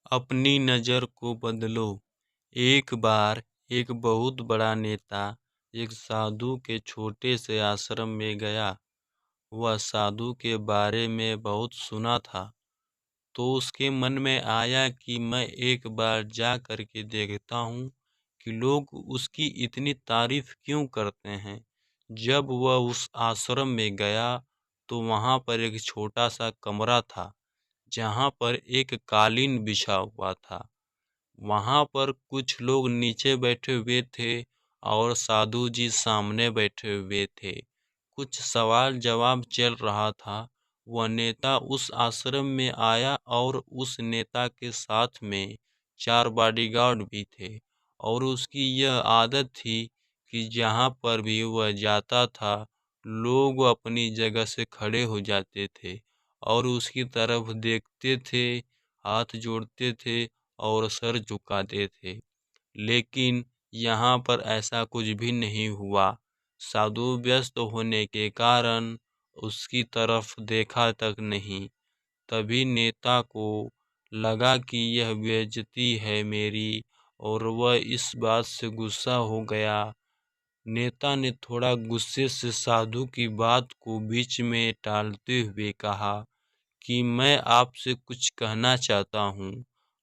अपनी नज़र को बदलो। एक बार एक बहुत बड़ा नेता एक साधु के छोटे से आश्रम में गया। वह साधु के बारे में बहुत सुना था, तो उसके मन में आया कि मैं एक बार जा करके देखता हूँ कि लोग उसकी इतनी तारीफ क्यों करते हैं। जब वह उस आश्रम में गया तो वहाँ पर एक छोटा सा कमरा था, जहाँ पर एक कालीन बिछा हुआ था। वहाँ पर कुछ लोग नीचे बैठे हुए थे और साधु जी सामने बैठे हुए थे। कुछ सवाल जवाब चल रहा था। वह नेता उस आश्रम में आया और उस नेता के साथ में 4 बॉडीगार्ड भी थे, और उसकी यह आदत थी कि जहाँ पर भी वह जाता था, लोग अपनी जगह से खड़े हो जाते थे और उसकी तरफ देखते थे, हाथ जोड़ते थे और सर झुकाते थे। लेकिन यहाँ पर ऐसा कुछ भी नहीं हुआ। साधु व्यस्त होने के कारण उसकी तरफ देखा तक नहीं। तभी नेता को लगा कि यह बेइज्जती है मेरी, और वह इस बात से गुस्सा हो गया। नेता ने थोड़ा गुस्से से साधु की बात को बीच में टालते हुए कहा कि मैं आपसे कुछ कहना चाहता हूँ।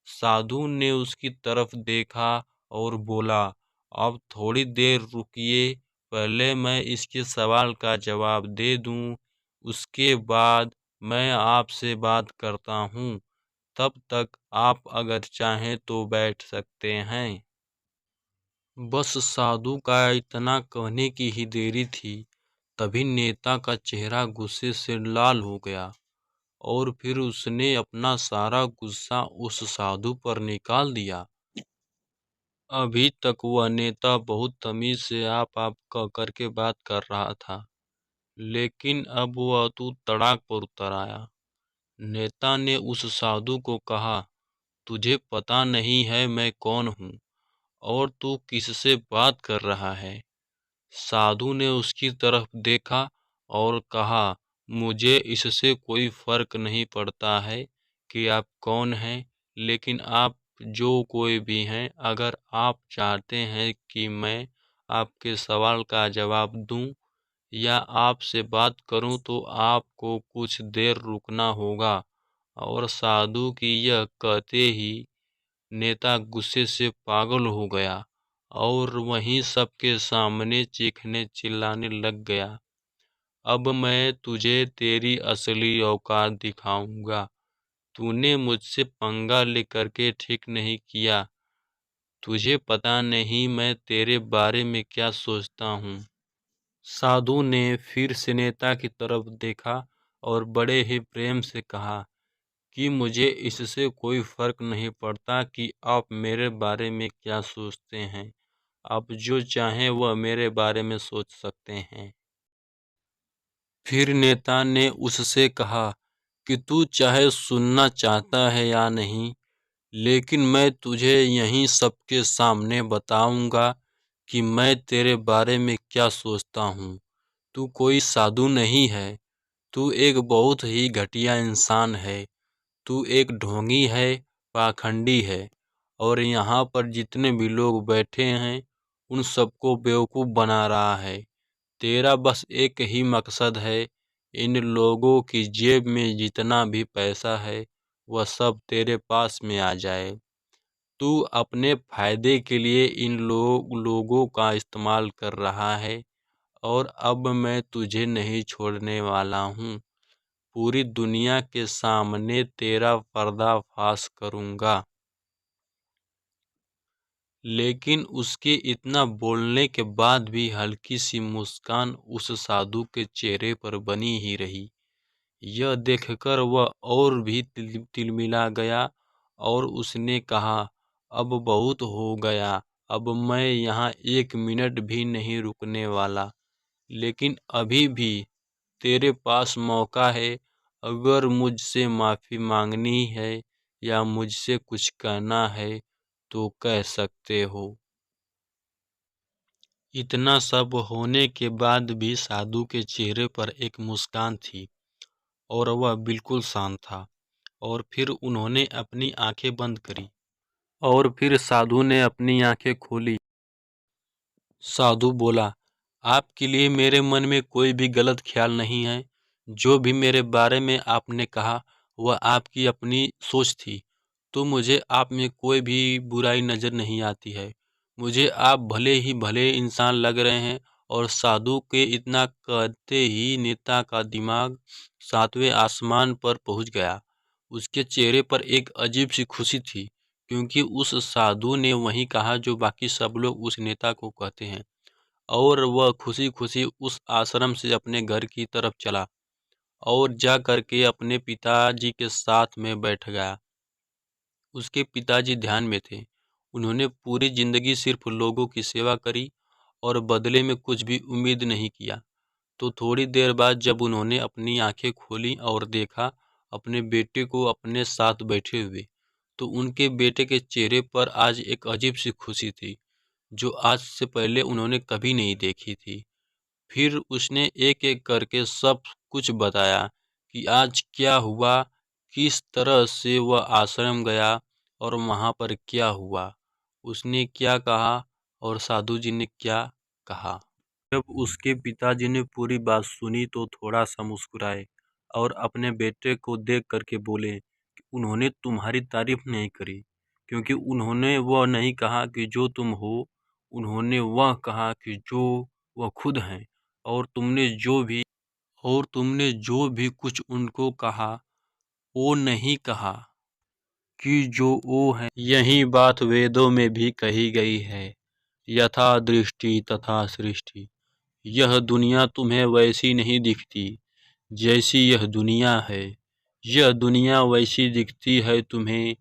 साधु ने उसकी तरफ देखा और बोला, अब थोड़ी देर रुकिए, पहले मैं इसके सवाल का जवाब दे दूँ, उसके बाद मैं आपसे बात करता हूँ। तब तक आप अगर चाहें तो बैठ सकते हैं। बस साधु का इतना कहने की ही देरी थी, तभी नेता का चेहरा गुस्से से लाल हो गया और फिर उसने अपना सारा गुस्सा उस साधु पर निकाल दिया। अभी तक वह नेता बहुत तमीज से आप कह करके बात कर रहा था, लेकिन अब वह तू तड़ाक पर उतर आया। नेता ने उस साधु को कहा, तुझे पता नहीं है मैं कौन हूँ और तू किससे बात कर रहा है। साधु ने उसकी तरफ देखा और कहा, मुझे इससे कोई फर्क नहीं पड़ता है कि आप कौन हैं, लेकिन आप जो कोई भी हैं, अगर आप चाहते हैं कि मैं आपके सवाल का जवाब दूं या आपसे बात करूं तो आपको कुछ देर रुकना होगा। और साधु की यह कहते ही नेता गुस्से से पागल हो गया और वहीं सबके सामने चीखने चिल्लाने लग गया, अब मैं तुझे तेरी असली औकात दिखाऊंगा। तूने मुझसे पंगा लेकर के ठीक नहीं किया। तुझे पता नहीं मैं तेरे बारे में क्या सोचता हूँ। साधु ने फिर से नेता की तरफ देखा और बड़े ही प्रेम से कहा कि मुझे इससे कोई फर्क नहीं पड़ता कि आप मेरे बारे में क्या सोचते हैं। आप जो चाहें वह मेरे बारे में सोच सकते हैं। फिर नेता ने उससे कहा कि तू चाहे सुनना चाहता है या नहीं, लेकिन मैं तुझे यहीं सबके सामने बताऊंगा कि मैं तेरे बारे में क्या सोचता हूँ। तू कोई साधु नहीं है, तू एक बहुत ही घटिया इंसान है। तू एक ढोंगी है, पाखंडी है, और यहाँ पर जितने भी लोग बैठे हैं उन सबको बेवकूफ़ बना रहा है। तेरा बस एक ही मकसद है, इन लोगों की जेब में जितना भी पैसा है वह सब तेरे पास में आ जाए। तू अपने फायदे के लिए इन लोगों का इस्तेमाल कर रहा है, और अब मैं तुझे नहीं छोड़ने वाला हूँ। पूरी दुनिया के सामने तेरा पर्दाफाश करूँगा। लेकिन उसके इतना बोलने के बाद भी हल्की सी मुस्कान उस साधु के चेहरे पर बनी ही रही। यह देखकर वह और भी तिलमिला गया और उसने कहा, अब बहुत हो गया, अब मैं यहाँ 1 मिनट भी नहीं रुकने वाला। लेकिन अभी भी तेरे पास मौका है, अगर मुझसे माफ़ी मांगनी है या मुझसे कुछ कहना है तो कह सकते हो। इतना सब होने के बाद भी साधु के चेहरे पर एक मुस्कान थी और वह बिल्कुल शांत था। और फिर उन्होंने अपनी आंखें बंद करी और फिर साधु ने अपनी आंखें खोली। साधु बोला, आपके लिए मेरे मन में कोई भी गलत ख्याल नहीं है। जो भी मेरे बारे में आपने कहा वह आपकी अपनी सोच थी। तो मुझे आप में कोई भी बुराई नज़र नहीं आती है। मुझे आप भले ही भले इंसान लग रहे हैं। और साधु के इतना कहते ही नेता का दिमाग 7वें आसमान पर पहुंच गया। उसके चेहरे पर एक अजीब सी खुशी थी, क्योंकि उस साधु ने वही कहा जो बाकी सब लोग उस नेता को कहते हैं। और वह खुशी खुशी उस आश्रम से अपने घर की तरफ चला और जा करके अपने पिताजी के साथ में बैठ गया। उसके पिताजी ध्यान में थे। उन्होंने पूरी जिंदगी सिर्फ लोगों की सेवा करी और बदले में कुछ भी उम्मीद नहीं किया। तो थोड़ी देर बाद जब उन्होंने अपनी आंखें खोली और देखा अपने बेटे को अपने साथ बैठे हुए, तो उनके बेटे के चेहरे पर आज एक अजीब सी खुशी थी, जो आज से पहले उन्होंने कभी नहीं देखी थी। फिर उसने एक-एक करके सब कुछ बताया कि आज क्या हुआ, किस तरह से वह आश्रम गया और वहाँ पर क्या हुआ, उसने क्या कहा और साधु जी ने क्या कहा। जब उसके पिताजी ने पूरी बात सुनी तो थोड़ा सा मुस्कुराए और अपने बेटे को देख करके बोले कि उन्होंने तुम्हारी तारीफ नहीं करी, क्योंकि उन्होंने वह नहीं कहा कि जो तुम हो, उन्होंने वह कहा कि जो वह खुद हैं। और तुमने जो भी कुछ उनको कहा वो नहीं कहा कि जो वो है। यही बात वेदों में भी कही गई है, यथा दृष्टि तथा सृष्टि। यह दुनिया तुम्हें वैसी नहीं दिखती जैसी यह दुनिया है। यह दुनिया वैसी दिखती है तुम्हें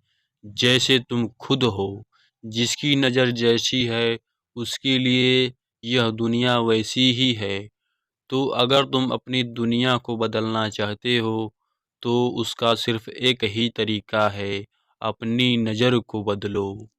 जैसे तुम खुद हो। जिसकी नज़र जैसी है उसके लिए यह दुनिया वैसी ही है। तो अगर तुम अपनी दुनिया को बदलना चाहते हो तो उसका सिर्फ एक ही तरीका है, अपनी नज़र को बदलो।